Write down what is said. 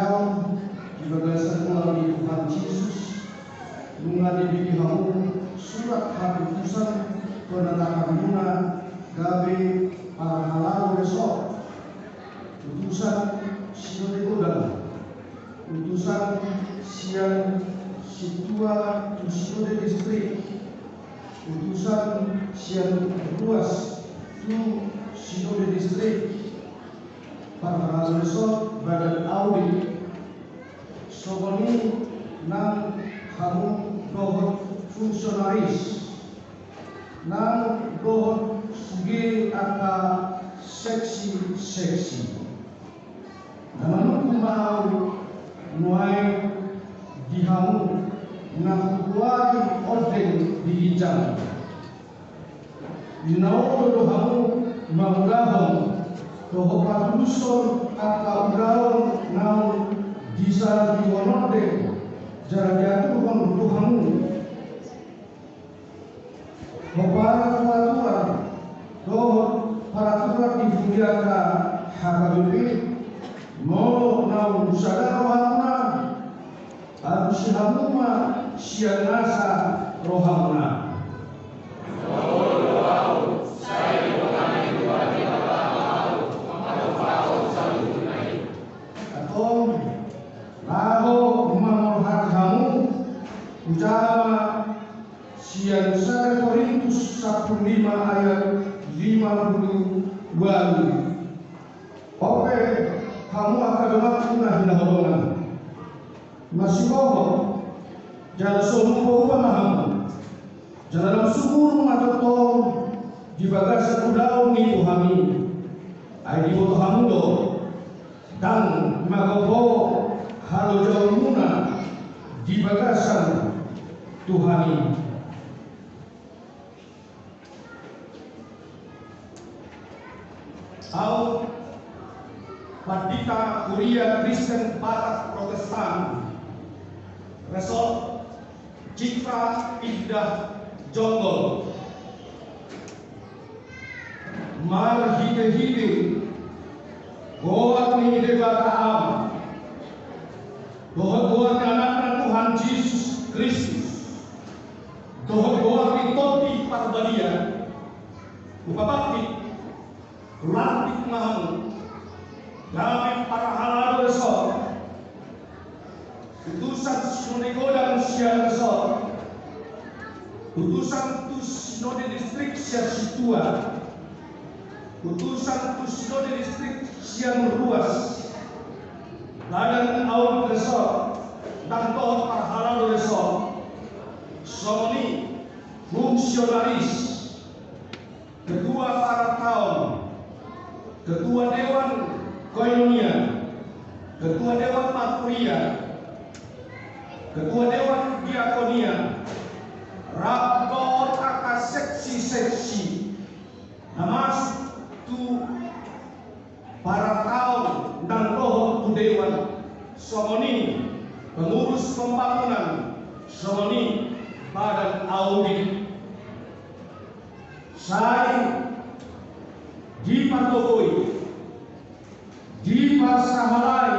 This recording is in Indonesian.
Siang di bagasan melalui Tuhan Yesus mengadi kamu surat keputusan penetapan guna gabe para halal besok putusan sinode godang putusan siang situa tu sinode distrik putusan siang ruas tu sinode distrik para halal besok badan audit sogoni nang kamu dohot fungsionaris nang dohot suge aka seksi namun kumau nuai dihamu nang kuari orden diinjam dinau dohamu mamulahom doho paduson aka udaon nau bisa diwonode jarak Tuhan Tuhanmu para peraturan dohot peraturan difungiraka hakabibi mau nau sadar rohamna harus hamuma sianasa rohamna Ujama siang 1 Korintus 15 ayat 52. Oke, kamu akan melakukan hindahan masih bohong jangan sombong paham jangan sumur atau di bagasan udaun itu kami ai di foto hamudo dan magopo halo jauh muna di bagasan Tuhani au Pandita Kuria Kristen Batak Protestan Resort Citra Indah Jonggol Mar hide goat ni debata am dohot anak Tuhan Yesus Kristus dohot toti parbadia upabakti lantik mahamu dalam para halal besok putusan sinode godang siang besok putusan tu sinode distrik siang situa putusan tu sinode distrik siang ruas badan audit besok dan dohot para halal besok soni fungsionaris ketua para tahun ketua dewan koinonia ketua dewan maturia ketua dewan diakonia rapor aka seksi namas tu para tahun dan dohot tu dewan somoni pengurus pembangunan somoni badan audit saya di Pantokoi di Pasar Malai